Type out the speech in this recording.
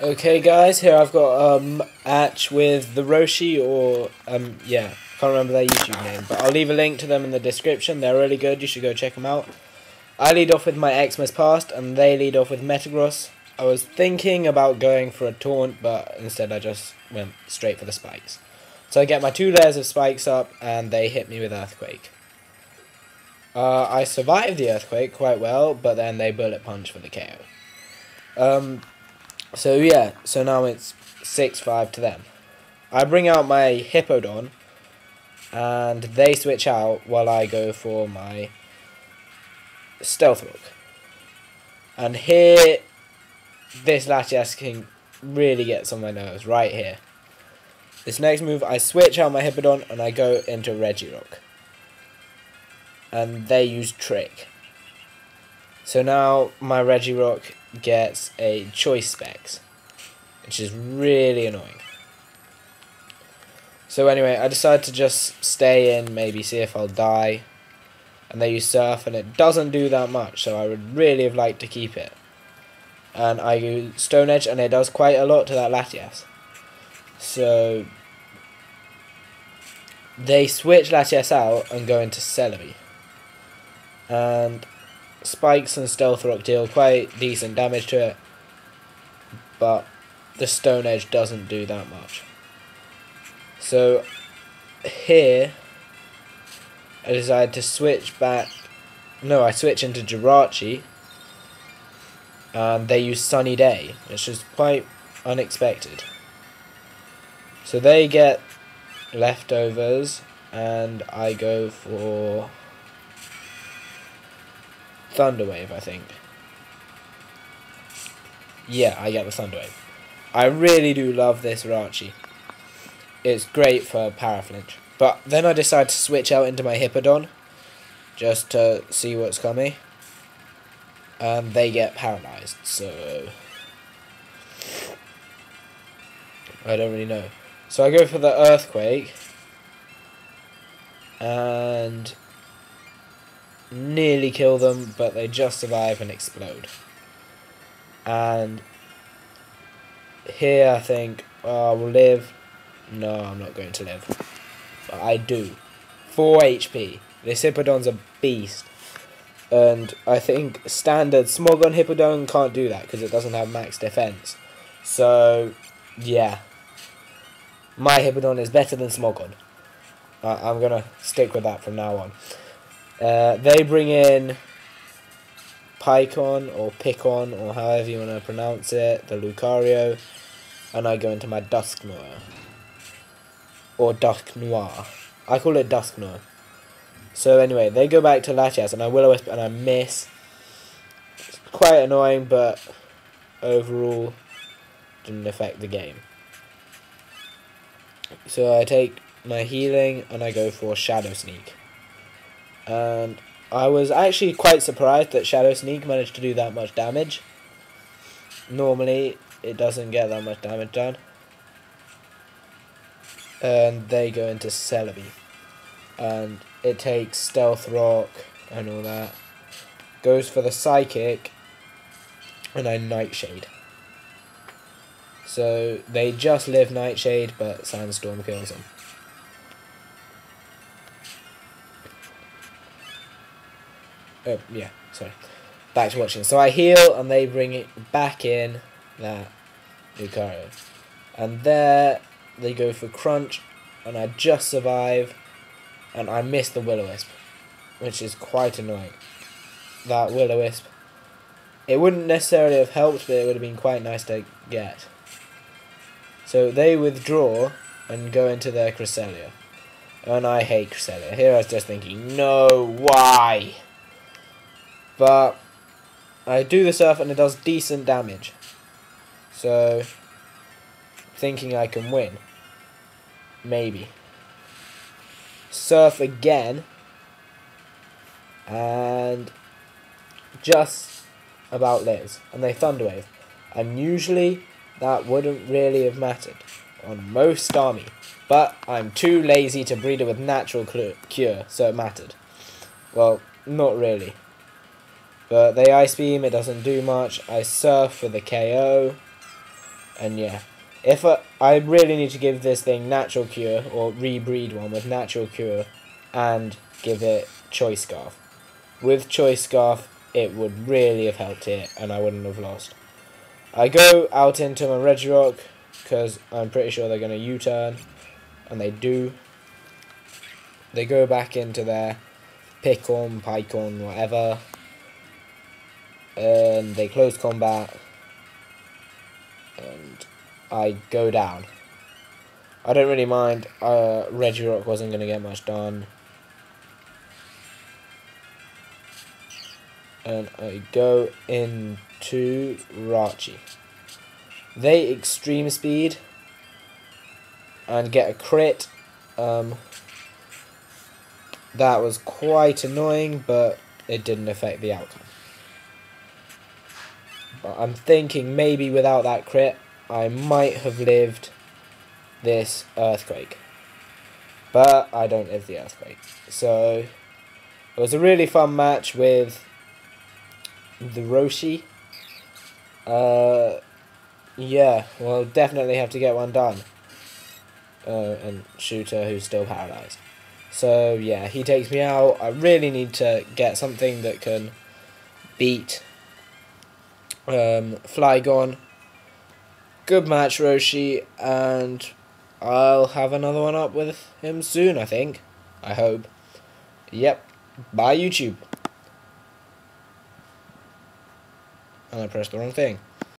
Okay guys, here I've got match with the Roshi, or yeah, can't remember their YouTube name, but I'll leave a link to them in the description. They're really good, you should go check them out. I lead off with my Xmas Past and they lead off with Metagross. I was thinking about going for a taunt, but instead I just went straight for the spikes. So I get my 2 layers of spikes up and they hit me with Earthquake. I survived the Earthquake quite well, but then they bullet punch for the KO. So yeah, so now it's 6-5 to them. I bring out my Hippowdon, and they switch out while I go for my Stealth Rock. And here, this Latias King really gets on my nerves, right here. This next move, I switch out my Hippowdon and I go into Regirock. And they use Trick. So now my Regirock gets a Choice Specs, which is really annoying. So anyway, I decide to just stay in, maybe see if I'll die. And they use Surf, and it doesn't do that much, so I would really have liked to keep it. And I use Stone Edge, and it does quite a lot to that Latias. So they switch Latias out and go into Celebi. And Spikes and Stealth Rock deal quite decent damage to it, but the Stone Edge doesn't do that much. So here I decide to switch back. No, I switch into Jirachi, and they use Sunny Day, which is quite unexpected. So they get leftovers, and I go for Thunder Wave, I think. Yeah, I get the Thunder Wave. I really do love this Rachi. It's great for Paraflinch. But then I decide to switch out into my Hippowdon, just to see what's coming. And they get paralyzed, so I don't really know. So I go for the Earthquake, and nearly kill them, but they just survive and explode. And here I think, oh, we'll live. No, I'm not going to live. But I do. 4 HP. This Hippowdon's a beast. And I think standard Smogon Hippowdon can't do that because it doesn't have max defense. So, yeah. My Hippowdon is better than Smogon. I'm going to stick with that from now on. They bring in Pycon or Picon or however you want to pronounce it, the Lucario, and I go into my Dusknoir. Or Dusknoir. I call it Dusknoir. So anyway, they go back to Latias and I Will-O-Wisp and I miss. It's quite annoying, but overall didn't affect the game. So I take my healing and I go for Shadow Sneak. And I was actually quite surprised that Shadow Sneak managed to do that much damage. Normally, it doesn't get that much damage done. And they go into Celebi. And it takes Stealth Rock and all that. Goes for the Psychic. And I Nightshade. So they just live Nightshade, but Sandstorm kills them. Oh, yeah, sorry. Back to watching. So I heal, and they bring it back in, that Lucario. And there, they go for Crunch, and I just survive, and I miss the Will-O-Wisp, which is quite annoying. That Will-O-Wisp. It wouldn't necessarily have helped, but it would have been quite nice to get. So they withdraw, and go into their Cresselia. And I hate Cresselia. Here I was just thinking, no, why? But I do the Surf and it does decent damage. So, thinking I can win. Maybe. Surf again. And just about lives. And they Thunder Wave. And usually that wouldn't really have mattered on most army. But I'm too lazy to breed it with natural cure, so it mattered. Well, not really. But they Ice Beam, it doesn't do much. I Surf for the KO. And yeah, if I really need to give this thing natural cure, or rebreed one with natural cure, and give it choice scarf. With choice scarf, it would really have helped here, and I wouldn't have lost. I go out into my Regirock, because I'm pretty sure they're going to U-turn, and they do. They go back into their Pickon, Pycon, whatever, and they close combat, and I go down. I don't really mind. Regirock wasn't going to get much done. And I go into Rachi. They extreme speed and get a crit. That was quite annoying, but it didn't affect the outcome. But I'm thinking maybe without that crit, I might have lived this earthquake. But I don't live the earthquake. So it was a really fun match with the Roshi. Yeah, well, definitely have to get one done. And Shooter, who's still paralyzed. So yeah, he takes me out. I really need to get something that can beat Flygon. Good match, Roshi, and I'll have another one up with him soon, I think. I hope. Yep. Bye, YouTube. And I pressed the wrong thing.